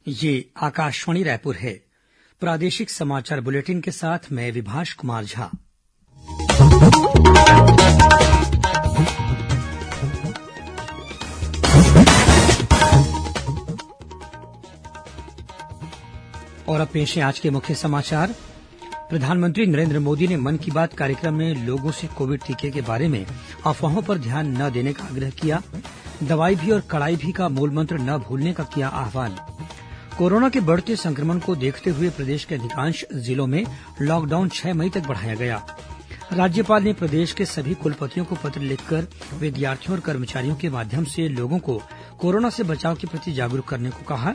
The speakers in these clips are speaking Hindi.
ये आकाशवाणी रायपुर है। प्रादेशिक समाचार बुलेटिन के साथ मैं विभाष कुमार झा। और अब पेश है आज के मुख्य समाचार। प्रधानमंत्री नरेंद्र मोदी ने मन की बात कार्यक्रम में लोगों से कोविड टीके के बारे में अफवाहों पर ध्यान न देने का आग्रह किया। दवाई भी और कड़ाई भी का मूल मंत्र न भूलने का किया आह्वान। कोरोना के बढ़ते संक्रमण को देखते हुए प्रदेश के अधिकांश जिलों में लॉकडाउन 6 मई तक बढ़ाया गया। राज्यपाल ने प्रदेश के सभी कुलपतियों को पत्र लिखकर विद्यार्थियों और कर्मचारियों के माध्यम से लोगों को कोरोना से बचाव के प्रति जागरूक करने को कहा।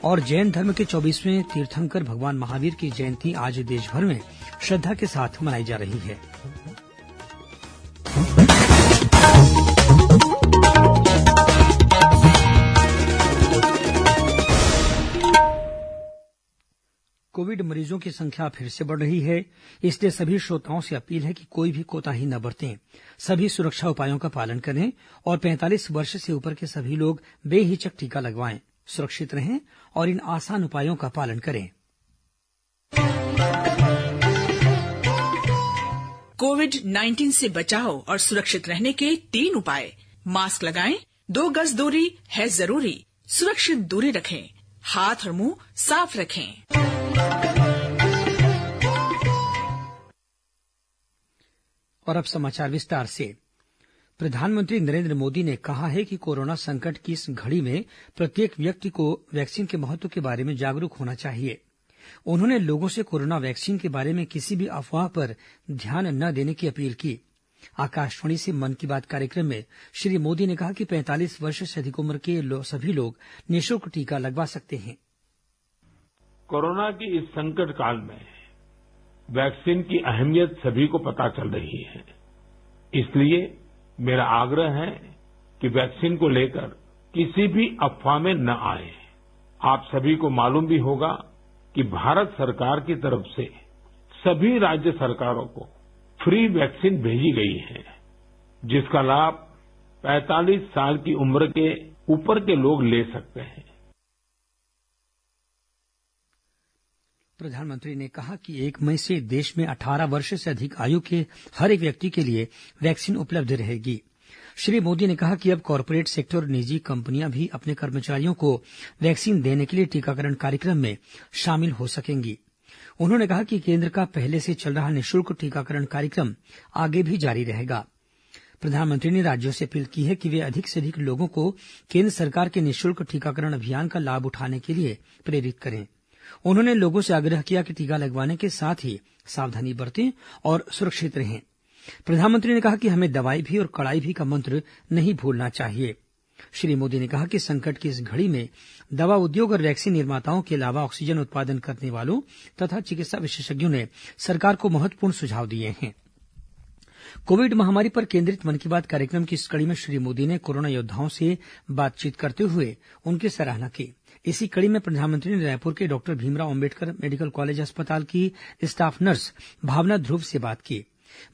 और जैन धर्म के 24वें तीर्थंकर भगवान महावीर की जयंती आज देशभर में श्रद्धा के साथ मनाई जा रही है। कोविड मरीजों की संख्या फिर से बढ़ रही है, इसलिए सभी श्रोताओं से अपील है कि कोई भी कोताही न बरतें। सभी सुरक्षा उपायों का पालन करें और 45 वर्ष से ऊपर के सभी लोग बेहिचक टीका लगवाएं। सुरक्षित रहें और इन आसान उपायों का पालन करें। कोविड-19 से बचाव और सुरक्षित रहने के 3 उपाय। मास्क लगाएं, 2 गज दूरी है जरूरी, सुरक्षित दूरी रखें, हाथ और मुंह साफ रखें। और अब समाचार विस्तार से। प्रधानमंत्री नरेंद्र मोदी ने कहा है कि कोरोना संकट की इस घड़ी में प्रत्येक व्यक्ति को वैक्सीन के महत्व के बारे में जागरूक होना चाहिए। उन्होंने लोगों से कोरोना वैक्सीन के बारे में किसी भी अफवाह पर ध्यान न देने की अपील की। आकाशवाणी से मन की बात कार्यक्रम में श्री मोदी ने कहा कि 45 वर्ष से अधिक उम्र के सभी लोग निःशुल्क टीका लगवा सकते हैं। कोरोना की इस संकट काल में वैक्सीन की अहमियत सभी को पता चल रही है, इसलिए मेरा आग्रह है कि वैक्सीन को लेकर किसी भी अफवाह में न आए। आप सभी को मालूम भी होगा कि भारत सरकार की तरफ से सभी राज्य सरकारों को फ्री वैक्सीन भेजी गई है, जिसका लाभ 45 साल की उम्र के ऊपर के लोग ले सकते हैं। प्रधानमंत्री ने कहा कि 1 मई से देश में 18 वर्ष से अधिक आयु के हर एक व्यक्ति के लिए वैक्सीन उपलब्ध रहेगी। श्री मोदी ने कहा कि अब कॉरपोरेट सेक्टर और निजी कंपनियां भी अपने कर्मचारियों को वैक्सीन देने के लिए टीकाकरण कार्यक्रम में शामिल हो सकेंगी। उन्होंने कहा कि केंद्र का पहले से चल रहा निःशुल्क टीकाकरण कार्यक्रम आगे भी जारी रहेगा। प्रधानमंत्री ने राज्यों से अपील की है कि वे अधिक से अधिक लोगों को केंद्र सरकार के निःशुल्क टीकाकरण अभियान का लाभ उठाने के लिए प्रेरित करें। उन्होंने लोगों से आग्रह किया कि टीका लगवाने के साथ ही सावधानी बरतें और सुरक्षित रहें। प्रधानमंत्री ने कहा कि हमें दवाई भी और कड़ाई भी का मंत्र नहीं भूलना चाहिए। श्री मोदी ने कहा कि संकट की इस घड़ी में दवा उद्योग और वैक्सीन निर्माताओं के अलावा ऑक्सीजन उत्पादन करने वालों तथा चिकित्सा विशेषज्ञों ने सरकार को महत्वपूर्ण सुझाव दिए हैं। कोविड महामारी पर केंद्रित मन की बात कार्यक्रम की इस कड़ी में श्री मोदी ने कोरोना योद्धाओं से बातचीत करते हुए उनकी सराहना की। इसी कड़ी में प्रधानमंत्री ने रायपुर के doctor Bhimrao Ambedkar medical college अस्पताल की स्टाफ नर्स भावना ध्रुव से बात की।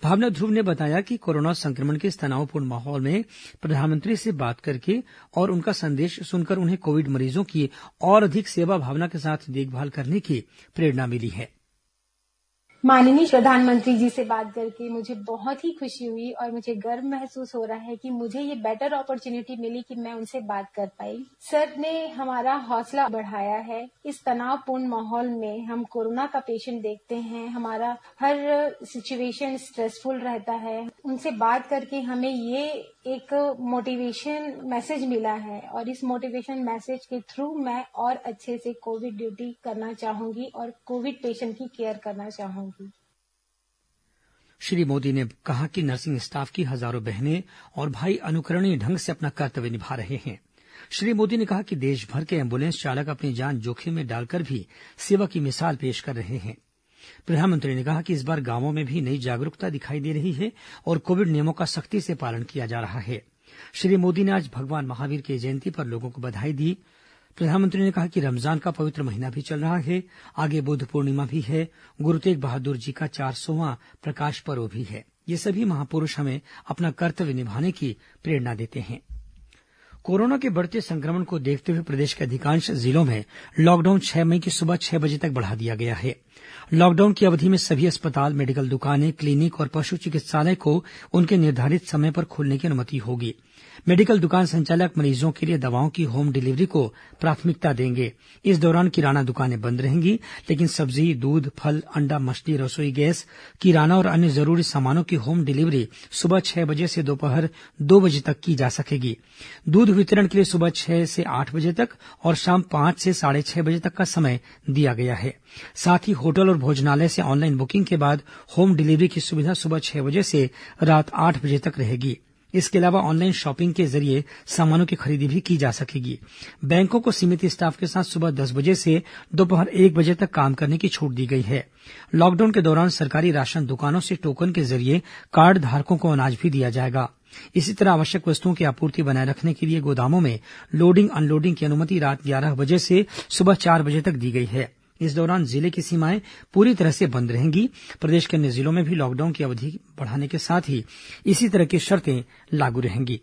भावना ध्रुव ने बताया कि कोरोना संक्रमण के इस तनावपूर्ण माहौल में प्रधानमंत्री से बात करके और उनका संदेश सुनकर उन्हें कोविड मरीजों की और अधिक सेवा भावना के साथ देखभाल करने की प्रेरणा मिली है। माननीय प्रधानमंत्री जी से बात करके मुझे बहुत ही खुशी हुई और मुझे गर्व महसूस हो रहा है कि मुझे ये बेटर अपॉर्चुनिटी मिली कि मैं उनसे बात कर पाई। सर ने हमारा हौसला बढ़ाया है। इस तनावपूर्ण माहौल में हम कोरोना का पेशेंट देखते हैं, हमारा हर सिचुएशन स्ट्रेसफुल रहता है। उनसे बात करके हमें ये एक मोटिवेशन मैसेज मिला है और इस मोटिवेशन मैसेज के थ्रू मैं और अच्छे से कोविड ड्यूटी करना चाहूंगी और कोविड पेशेंट की केयर करना चाहूंगी। श्री मोदी ने कहा कि नर्सिंग स्टाफ की हजारों बहनें और भाई अनुकरणीय ढंग से अपना कर्तव्य निभा रहे हैं। श्री मोदी ने कहा कि देश भर के एम्बुलेंस चालक अपनी जान जोखिम में डालकर भी सेवा की मिसाल पेश कर रहे हैं। प्रधानमंत्री ने कहा कि इस बार गांवों में भी नई जागरूकता दिखाई दे रही है और कोविड नियमों का सख्ती से पालन किया जा रहा है। श्री मोदी ने आज भगवान महावीर की जयंती पर लोगों को बधाई दी। प्रधानमंत्री ने कहा कि रमजान का पवित्र महीना भी चल रहा है, आगे बुद्ध पूर्णिमा भी है, गुरु तेग बहादुर जी का 400वां प्रकाश पर्व भी है। ये सभी महापुरुष हमें अपना कर्तव्य निभाने की प्रेरणा देते हैं। कोरोना के बढ़ते संक्रमण को देखते हुए प्रदेश के अधिकांश जिलों में लॉकडाउन 6 मई की सुबह 6 बजे तक बढ़ा दिया गया है। लॉकडाउन की अवधि में सभी अस्पताल, मेडिकल दुकानें, क्लिनिक और पशु चिकित्सालय को उनके निर्धारित समय पर खोलने की अनुमति होगी। मेडिकल दुकान संचालक मरीजों के लिए दवाओं की होम डिलीवरी को प्राथमिकता देंगे। इस दौरान किराना दुकानें बंद रहेंगी, लेकिन सब्जी, दूध, फल, अंडा, मछली, रसोई गैस, किराना और अन्य जरूरी सामानों की होम डिलीवरी सुबह 6 बजे से दोपहर 2 बजे तक की जा सकेगी। दूध वितरण के लिए सुबह 6 से 8 बजे तक और शाम 5 से 6:30 बजे तक का समय दिया गया है। साथ ही होटल और भोजनालय से ऑनलाइन बुकिंग के बाद होम डिलीवरी की सुविधा सुबह 6 बजे से रात 8 बजे तक रहेगी। इसके अलावा ऑनलाइन शॉपिंग के जरिए सामानों की खरीदी भी की जा सकेगी। बैंकों को सीमित स्टाफ के साथ सुबह 10 बजे से दोपहर 1 बजे तक काम करने की छूट दी गई है। लॉकडाउन के दौरान सरकारी राशन दुकानों से टोकन के जरिए कार्ड धारकों को अनाज भी दिया जाएगा। इसी तरह आवश्यक वस्तुओं की आपूर्ति बनाए रखने के लिए गोदामों में लोडिंग अनलोडिंग की अनुमति रात 11 बजे से सुबह 4 बजे तक दी गई है। इस दौरान जिले की सीमाएं पूरी तरह से बंद रहेंगी। प्रदेश के अन्य जिलों में भी लॉकडाउन की अवधि बढ़ाने के साथ ही इसी तरह की शर्तें लागू रहेंगी।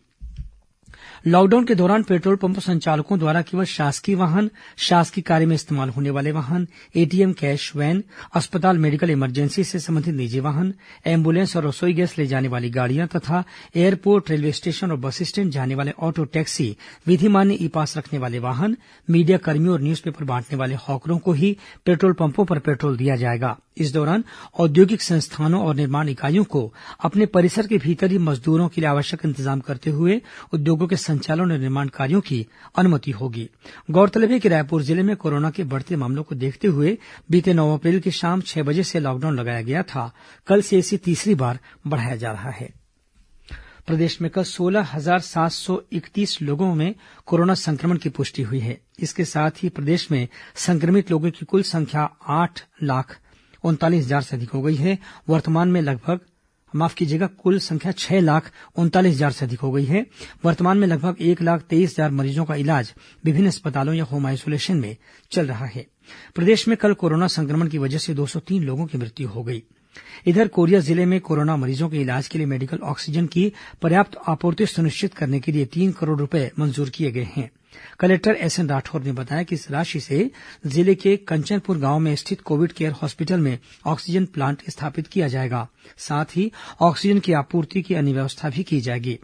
लॉकडाउन के दौरान पेट्रोल पंप संचालकों द्वारा केवल शासकीय वाहन, शासकीय कार्य में इस्तेमाल होने वाले वाहन, एटीएम, कैश वैन, अस्पताल, मेडिकल इमरजेंसी से संबंधित निजी वाहन, एम्बुलेंस और रसोई गैस ले जाने वाली गाड़ियां तथा एयरपोर्ट, रेलवे स्टेशन और बस स्टैंड जाने वाले ऑटो टैक्सी, विधिमान्य ई पास रखने वाले वाहन, मीडिया कर्मियों और न्यूज पेपर बांटने वाले हॉकरों को ही पेट्रोल पंपों पर पेट्रोल दिया जाएगा। इस दौरान औद्योगिक संस्थानों और निर्माण इकाइयों को अपने परिसर के भीतर ही मजदूरों के लिए आवश्यक इंतजाम करते हुए उद्योगों के संचालन और निर्माण कार्यों की अनुमति होगी। गौरतलब है कि रायपुर जिले में कोरोना के बढ़ते मामलों को देखते हुए बीते 9 अप्रैल की शाम 6 बजे से लॉकडाउन लगाया गया था। कल से इसे तीसरी बार बढ़ाया जा रहा है। प्रदेश में कल 16,731 लोगों में कोरोना संक्रमण की पुष्टि हुई है। इसके साथ ही प्रदेश में संक्रमित लोगों की कुल संख्या 8,39,000 से अधिक हो गई है। वर्तमान में कुल संख्या 6,39,000 से अधिक हो गई है। वर्तमान में लगभग 1,23,000 मरीजों का इलाज विभिन्न अस्पतालों या होम आइसोलेशन में चल रहा है। प्रदेश में कल कोरोना संक्रमण की वजह से 203 लोगों की मृत्यु हो गई। इधर कोरिया जिले में कोरोना मरीजों के इलाज के लिए मेडिकल ऑक्सीजन की पर्याप्त आपूर्ति सुनिश्चित करने के लिए 3 करोड़ रूपये मंजूर किए गए हैं। कलेक्टर एसएन राठौर ने बताया कि इस राशि से जिले के कंचनपुर गांव में स्थित कोविड केयर हॉस्पिटल में ऑक्सीजन प्लांट स्थापित किया जाएगा। साथ ही ऑक्सीजन की आपूर्ति की अन्य व्यवस्था भी की जाएगी।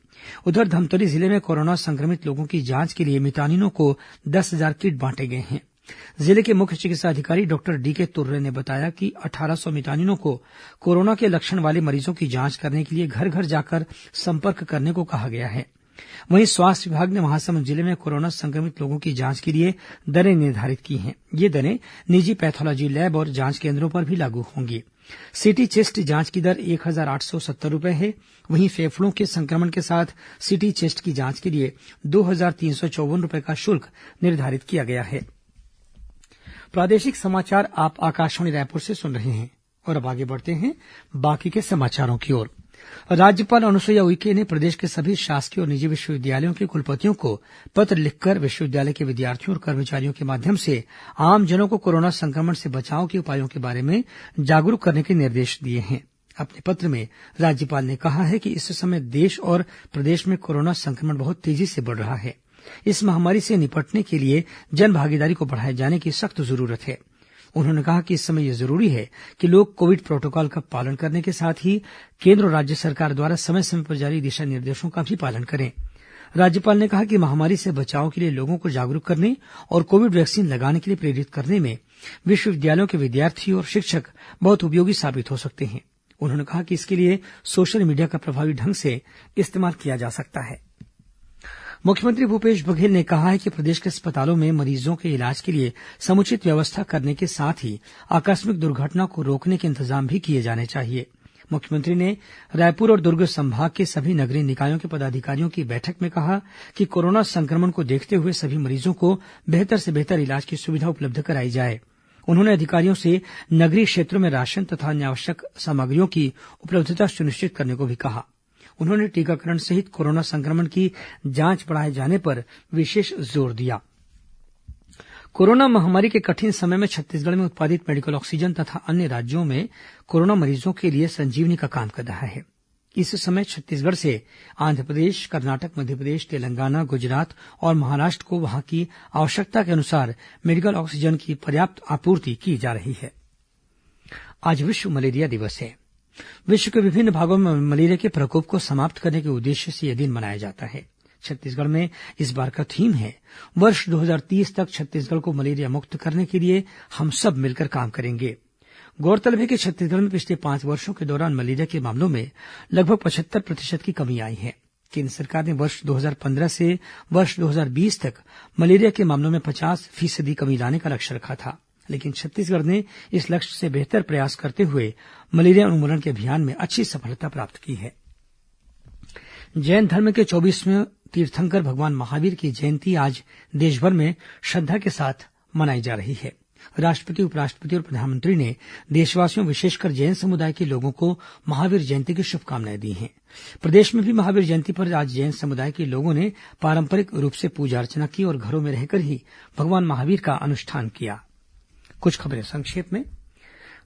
उधर धमतरी जिले में कोरोना संक्रमित लोगों की जांच के लिए मितानिनों को 10,000 किट बांटे गए हैं। जिले के मुख्य चिकित्सा अधिकारी डॉक्टर डीके तुर्रे ने बताया कि 1,800 मितानिनों को कोरोना के लक्षण वाले मरीजों की जांच करने के लिए घर घर जाकर संपर्क करने को कहा गया है। वहीं स्वास्थ्य विभाग ने महासमुंद जिले में कोरोना संक्रमित लोगों की जांच के लिए दरें निर्धारित की हैं। ये दरें निजी पैथोलॉजी लैब और जांच केंद्रों पर भी लागू होंगी। सिटी चेस्ट जांच की दर 1,870 रुपये है। वहीं फेफड़ों के संक्रमण के साथ सिटी चेस्ट की जांच के लिए 2,354 रुपये का शुल्क निर्धारित किया गया है। प्रादेशिक समाचार आप आकाशवाणी रायपुर से सुन रहे हैं और अब आगे बढ़ते हैं बाकी के समाचारों की ओर। राज्यपाल अनुसुईया उइके ने प्रदेश के सभी शासकीय और निजी विश्वविद्यालयों के कुलपतियों को पत्र लिखकर विश्वविद्यालय के विद्यार्थियों और कर्मचारियों के माध्यम से आमजनों को कोरोना संक्रमण से बचाव के उपायों के बारे में जागरूक करने के निर्देश दिए हैं। अपने पत्र में राज्यपाल ने कहा है कि इस समय देश और प्रदेश में कोरोना संक्रमण बहुत तेजी से बढ़ रहा है। इस महामारी से निपटने के लिए जन भागीदारी को बढ़ाए जाने की सख्त जरूरत है। उन्होंने कहा कि इस समय यह जरूरी है कि लोग कोविड प्रोटोकॉल का पालन करने के साथ ही केंद्र और राज्य सरकार द्वारा समय समय पर जारी दिशा निर्देशों का भी पालन करें। राज्यपाल ने कहा कि महामारी से बचाव के लिए लोगों को जागरूक करने और कोविड वैक्सीन लगाने के लिए प्रेरित करने में विश्वविद्यालयों के विद्यार्थी और शिक्षक बहुत उपयोगी साबित हो सकते हैं। उन्होंने कहा कि इसके लिए सोशल मीडिया का प्रभावी ढंग से इस्तेमाल किया जा सकता है। मुख्यमंत्री भूपेश बघेल ने कहा है कि प्रदेश के अस्पतालों में मरीजों के इलाज के लिए समुचित व्यवस्था करने के साथ ही आकस्मिक दुर्घटना को रोकने के इंतजाम भी किए जाने चाहिए। मुख्यमंत्री ने रायपुर और दुर्ग संभाग के सभी नगरीय निकायों के पदाधिकारियों की बैठक में कहा कि कोरोना संक्रमण को देखते हुए सभी मरीजों को बेहतर से बेहतर इलाज की सुविधा उपलब्ध कराई जाए। उन्होंने अधिकारियों से नगरीय क्षेत्रों में राशन तथा अन्य आवश्यक सामग्रियों की उपलब्धता सुनिश्चित करने को भी कहा। उन्होंने टीकाकरण सहित कोरोना संक्रमण की जांच बढ़ाए जाने पर विशेष जोर दिया। कोरोना महामारी के कठिन समय में छत्तीसगढ़ में उत्पादित मेडिकल ऑक्सीजन तथा अन्य राज्यों में कोरोना मरीजों के लिए संजीवनी का काम कर रहा है। इस समय छत्तीसगढ़ से आंध्रप्रदेश, कर्नाटक, मध्यप्रदेश, तेलंगाना, गुजरात और महाराष्ट्र को वहां की आवश्यकता के अनुसार मेडिकल ऑक्सीजन की पर्याप्त आपूर्ति की जा रही है। आज विश्व मलेरिया दिवस है। विश्व के विभिन्न भागों में मलेरिया के प्रकोप को समाप्त करने के उद्देश्य से यह दिन मनाया जाता है। छत्तीसगढ़ में इस बार का थीम है, वर्ष 2030 तक छत्तीसगढ़ को मलेरिया मुक्त करने के लिए हम सब मिलकर काम करेंगे। गौरतलब है कि छत्तीसगढ़ में पिछले 5 वर्षों के दौरान मलेरिया के मामलों में लगभग 75% की कमी आई है। केंद्र सरकार ने वर्ष 2015 से वर्ष 2020 तक मलेरिया के मामलों में 50% कमी लाने का लक्ष्य रखा था, लेकिन छत्तीसगढ़ ने इस लक्ष्य से बेहतर प्रयास करते हुए मलेरिया उन्मूलन के अभियान में अच्छी सफलता प्राप्त की है। जैन धर्म के 24वें तीर्थंकर भगवान महावीर की जयंती आज देशभर में श्रद्धा के साथ मनाई जा रही है। राष्ट्रपति, उपराष्ट्रपति और प्रधानमंत्री ने देशवासियों, विशेषकर जैन समुदाय के लोगों को महावीर जयंती की शुभकामनाएं दी हैं। प्रदेश में भी महावीर जयंती पर आज जैन समुदाय के लोगों ने पारंपरिक रूप से पूजा अर्चना की और घरों में रहकर ही भगवान महावीर का अनुष्ठान किया। कुछ खबरें संक्षेप में।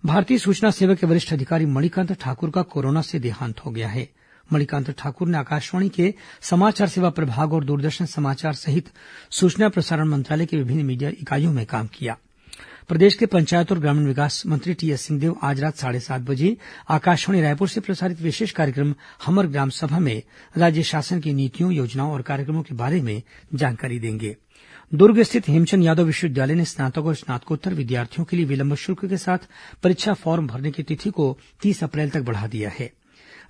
भारतीय सूचना सेवा के वरिष्ठ अधिकारी मणिकांत ठाकुर का कोरोना से देहांत हो गया है। मणिकांत ठाकुर ने आकाशवाणी के समाचार सेवा प्रभाग और दूरदर्शन समाचार सहित सूचना प्रसारण मंत्रालय के विभिन्न मीडिया इकाइयों में काम किया। प्रदेश के पंचायत और ग्रामीण विकास मंत्री टीएस सिंहदेव आज रात 7:30 बजे आकाशवाणी रायपुर से प्रसारित विशेष कार्यक्रम हमर ग्राम सभा में राज्य शासन की नीतियों, योजनाओं और कार्यक्रमों के बारे में जानकारी देंगे। दुर्ग स्थित हेमचंद यादव विश्वविद्यालय ने स्नातक और स्नातकोत्तर विद्यार्थियों के लिए विलंब शुल्क के साथ परीक्षा फॉर्म भरने की तिथि को 30 अप्रैल तक बढ़ा दिया है।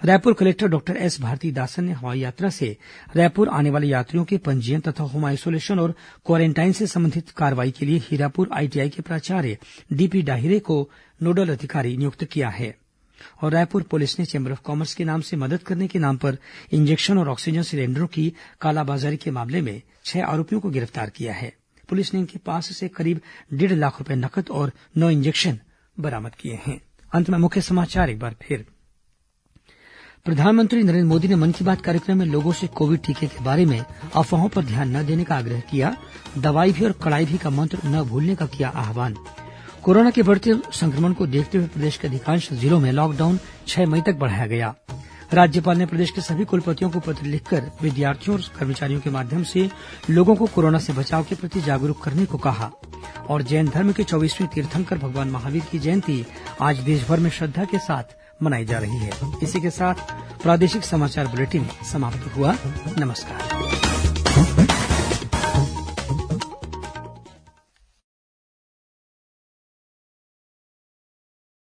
Raipur collector doctor S Bharathidasan ने हवाई यात्रा से रायपुर आने वाले यात्रियों के पंजीयन तथा होम आइसोलेशन और क्वारेंटाइन से संबंधित कार्रवाई के लिए हीरापुर आईटीआई के प्राचार्य डीपी डाहिरे को नोडल अधिकारी नियुक्त किया है। और रायपुर पुलिस ने चेंबर ऑफ कॉमर्स के नाम से मदद करने के नाम पर इंजेक्शन और ऑक्सीजन सिलेंडरों की कालाबाजारी के मामले में 6 आरोपियों को गिरफ्तार किया है। पुलिस ने इनके पास से करीब 1.5 लाख रुपए नकद और 9 इंजेक्शन बरामद किए हैं। अंत में मुख्य समाचार एक बार फिर। प्रधानमंत्री नरेंद्र मोदी ने मन की बात कार्यक्रम में लोगों से कोविड टीके के बारे में अफवाहों पर ध्यान न देने का आग्रह किया। दवाई भी और कड़ाई भी का मंत्र न भूलने का किया आह्वान। कोरोना के बढ़ते संक्रमण को देखते हुए प्रदेश के अधिकांश जिलों में लॉकडाउन 6 मई तक बढ़ाया गया। राज्यपाल ने प्रदेश के सभी कुलपतियों को पत्र लिखकर विद्यार्थियों और कर्मचारियों के माध्यम से लोगों को कोरोना से बचाव के प्रति जागरूक करने को कहा। और जैन धर्म के 24वें तीर्थंकर भगवान महावीर की जयंती आज देशभर में श्रद्धा के साथ मनाई जा रही है। इसी के साथ प्रादेशिक समाचार बुलेटिन समाप्त हुआ। नमस्कार।